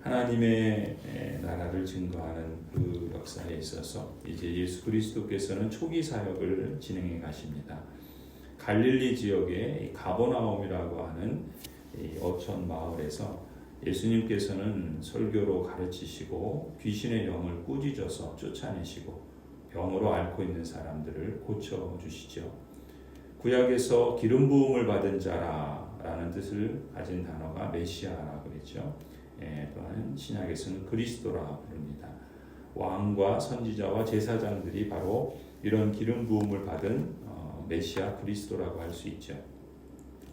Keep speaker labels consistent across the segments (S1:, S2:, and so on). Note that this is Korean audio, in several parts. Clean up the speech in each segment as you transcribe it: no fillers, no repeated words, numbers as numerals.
S1: 하나님의 나라를 증거하는 그 역사에 있어서 이제 예수 그리스도께서는 초기 사역을 진행해 가십니다. 갈릴리 지역의 가버나움이라고 하는 어촌 마을에서 예수님께서는 설교로 가르치시고 귀신의 영을 꾸짖어서 쫓아내시고 병으로 앓고 있는 사람들을 고쳐주시죠. 구약에서 기름 부음을 받은 자라는 뜻을 가진 단어가 메시아라고 그랬죠. 또한 신약에서는 그리스도라 부릅니다. 왕과 선지자와 제사장들이 바로 이런 기름 부음을 받은 메시아 그리스도라고 할 수 있죠.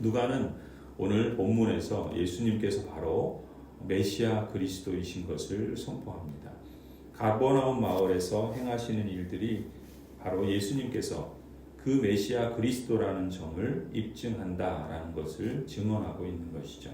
S1: 누가는 오늘 본문에서 예수님께서 바로 메시아 그리스도이신 것을 선포합니다. 가버나움 마을에서 행하시는 일들이 바로 예수님께서 그 메시아 그리스도라는 점을 입증한다라는 것을 증언하고 있는 것이죠.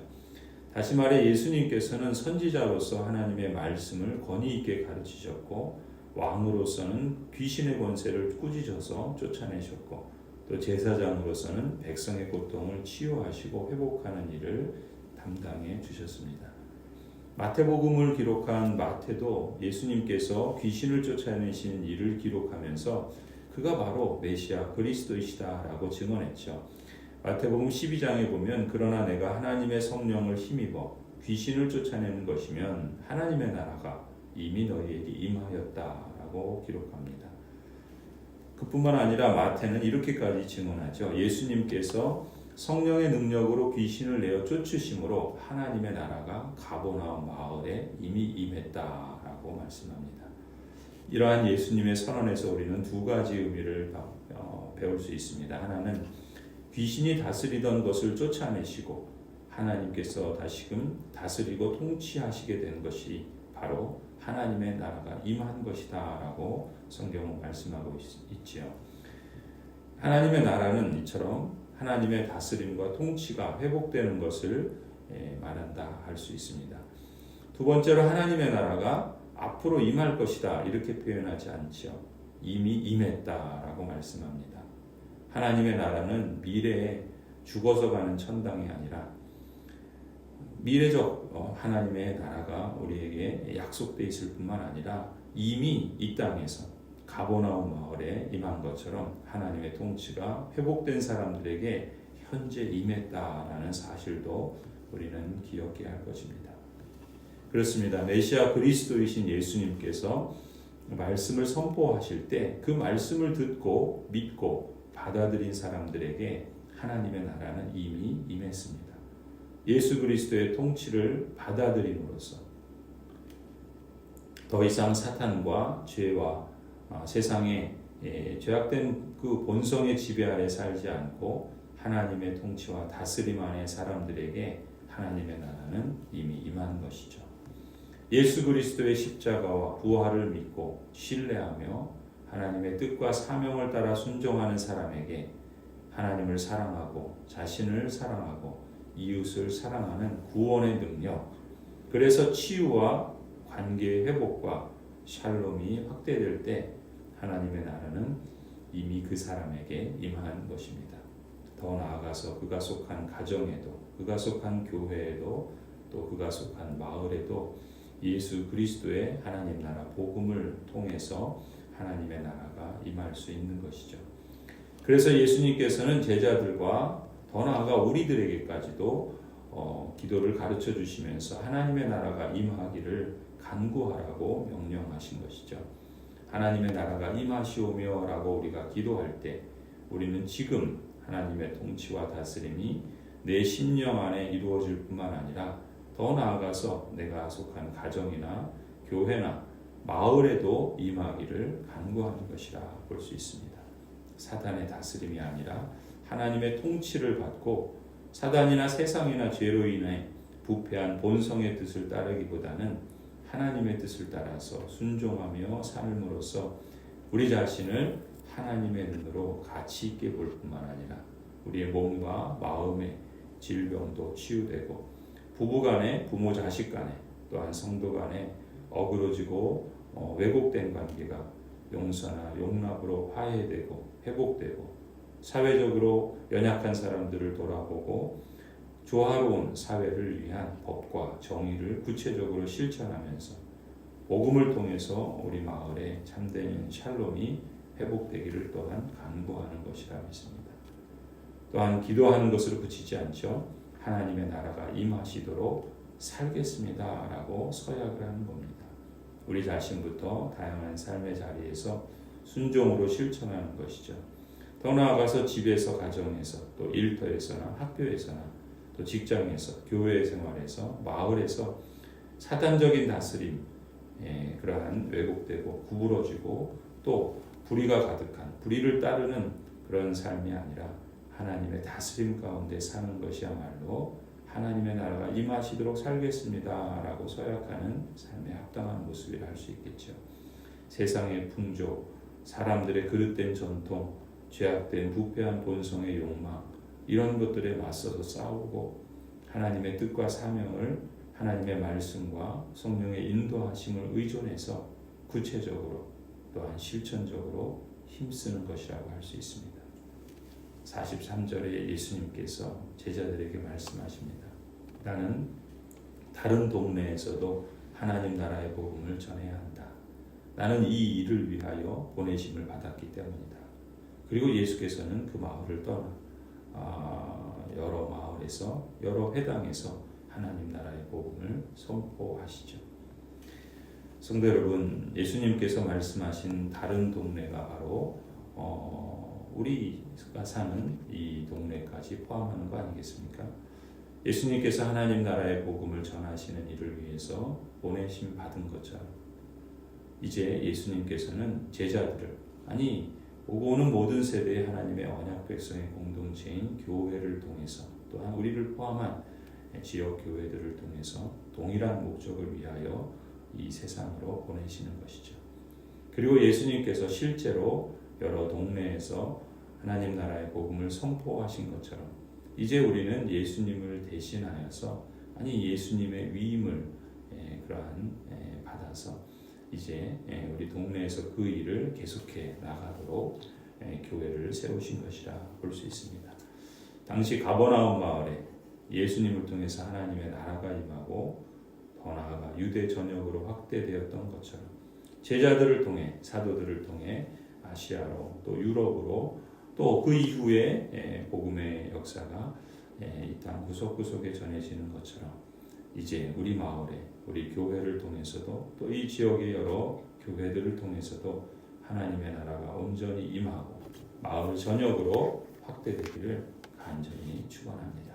S1: 다시 말해 예수님께서는 선지자로서 하나님의 말씀을 권위 있게 가르치셨고 왕으로서는 귀신의 권세를 꾸짖어서 쫓아내셨고 또 제사장으로서는 백성의 고통을 치유하시고 회복하는 일을 담당해 주셨습니다. 마태복음을 기록한 마태도 예수님께서 귀신을 쫓아내신 일을 기록하면서 그가 바로 메시아 그리스도이시다라고 증언했죠. 마태복음 12장에 보면 그러나 내가 하나님의 성령을 힘입어 귀신을 쫓아내는 것이면 하나님의 나라가 이미 너희에게 임하였다라고 기록합니다. 그뿐만 아니라 마태는 이렇게까지 증언하죠. 예수님께서 성령의 능력으로 귀신을 내어 쫓으심으로 하나님의 나라가 가버나움 마을에 이미 임했다라고 말씀합니다. 이러한 예수님의 선언에서 우리는 두 가지 의미를 배울 수 있습니다. 하나는 귀신이 다스리던 것을 쫓아내시고 하나님께서 다시금 다스리고 통치하시게 된 것이 바로 하나님의 나라가 임한 것이다 라고 성경은 말씀하고 있지요. 하나님의 나라는 이처럼 하나님의 다스림과 통치가 회복되는 것을 말한다 할 수 있습니다. 두 번째로 하나님의 나라가 앞으로 임할 것이다 이렇게 표현하지 않죠. 이미 임했다라고 말씀합니다. 하나님의 나라는 미래에 죽어서 가는 천당이 아니라 미래적 하나님의 나라가 우리에게 약속되어 있을 뿐만 아니라 이미 이 땅에서 가버나움 마을에 임한 것처럼 하나님의 통치가 회복된 사람들에게 현재 임했다라는 사실도 우리는 기억해야 할 것입니다. 그렇습니다. 메시아 그리스도이신 예수님께서 말씀을 선포하실 때 그 말씀을 듣고 믿고 받아들인 사람들에게 하나님의 나라는 이미 임했습니다. 예수 그리스도의 통치를 받아들임으로써 더 이상 사탄과 죄와 세상의 죄악된 그 본성의 지배 아래 살지 않고 하나님의 통치와 다스림 안에 사람들에게 하나님의 나라는 이미 임한 것이죠. 예수 그리스도의 십자가와 부활을 믿고 신뢰하며 하나님의 뜻과 사명을 따라 순종하는 사람에게 하나님을 사랑하고 자신을 사랑하고 이웃을 사랑하는 구원의 능력, 그래서 치유와 관계의 회복과 샬롬이 확대될 때 하나님의 나라는 이미 그 사람에게 임한 것입니다. 더 나아가서 그가 속한 가정에도, 그가 속한 교회에도, 또 그가 속한 마을에도 예수 그리스도의 하나님 나라 복음을 통해서 하나님의 나라가 임할 수 있는 것이죠. 그래서 예수님께서는 제자들과 더 나아가 우리들에게까지도 기도를 가르쳐 주시면서 하나님의 나라가 임하기를 간구하라고 명령하신 것이죠. 하나님의 나라가 임하시오며 라고 우리가 기도할 때 우리는 지금 하나님의 통치와 다스림이 내 심령 안에 이루어질 뿐만 아니라 더 나아가서 내가 속한 가정이나 교회나 마을에도 임하기를 간구하는 것이라 볼 수 있습니다. 사단의 다스림이 아니라 하나님의 통치를 받고 사단이나 세상이나 죄로 인해 부패한 본성의 뜻을 따르기보다는 하나님의 뜻을 따라서 순종하며 삶으로써 우리 자신을 하나님의 눈으로 가치 있게 볼 뿐만 아니라 우리의 몸과 마음의 질병도 치유되고 부부간에, 부모 자식 간에, 또한 성도 간에 어그러지고 왜곡된 관계가 용서나 용납으로 화해되고 회복되고 사회적으로 연약한 사람들을 돌아보고 조화로운 사회를 위한 법과 정의를 구체적으로 실천하면서 복음을 통해서 우리 마을에 참된 샬롬이 회복되기를 또한 간구하는 것이라 믿습니다. 또한 기도하는 것으로 그치지 않죠. 하나님의 나라가 임하시도록 살겠습니다 라고 서약을 하는 겁니다. 우리 자신부터 다양한 삶의 자리에서 순종으로 실천하는 것이죠. 더 나아가서 집에서, 가정에서, 또 일터에서나 학교에서나, 또 직장에서, 교회 생활에서, 마을에서 사단적인 다스림, 그러한 왜곡되고 구부러지고 또 불의가 가득한, 불의를 따르는 그런 삶이 아니라 하나님의 다스림 가운데 사는 것이야말로 하나님의 나라가 임하시도록 살겠습니다 라고 서약하는 삶에 합당한 모습이라 할 수 있겠죠. 세상의 풍조, 사람들의 그릇된 전통, 죄악된 부패한 본성의 욕망, 이런 것들에 맞서서 싸우고 하나님의 뜻과 사명을 하나님의 말씀과 성령의 인도하심을 의존해서 구체적으로 또한 실천적으로 힘쓰는 것이라고 할 수 있습니다. 43절에 예수님께서 제자들에게 말씀하십니다. 나는 다른 동네에서도 하나님 나라의 복음을 전해야 한다. 나는 이 일을 위하여 보내심을 받았기 때문이다. 그리고 예수께서는 그 마을을 떠나 여러 마을에서, 여러 회당에서 하나님 나라의 복음을 선포하시죠. 성도 여러분, 예수님께서 말씀하신 다른 동네가 바로 우리가 사는 이 동네까지 포함하는 거 아니겠습니까? 예수님께서 하나님 나라의 복음을 전하시는 일을 위해서 보내심 받은 것처럼 이제 예수님께서는 제자들을, 아니 오고 오는 모든 세대의 하나님의 언약 백성의 공동체인 교회를 통해서, 또한 우리를 포함한 지역 교회들을 통해서 동일한 목적을 위하여 이 세상으로 보내시는 것이죠. 그리고 예수님께서 실제로 여러 동네에서 하나님 나라의 복음을 선포하신 것처럼 이제 우리는 예수님을 대신하여서, 아니 예수님의 위임을 그러한 받아서 이제 우리 동네에서 그 일을 계속해 나가도록 교회를 세우신 것이라 볼 수 있습니다. 당시 가버나움 마을에 예수님을 통해서 하나님의 나라가 임하고 더 나아가 유대 전역으로 확대되었던 것처럼 제자들을 통해, 사도들을 통해 아시아로, 또 유럽으로, 또 그 이후에 복음의 역사가 이 땅 구석구석에 전해지는 것처럼 이제 우리 마을에, 우리 교회를 통해서도, 또 이 지역의 여러 교회들을 통해서도 하나님의 나라가 온전히 임하고 마을 전역으로 확대되기를 간절히 축원합니다.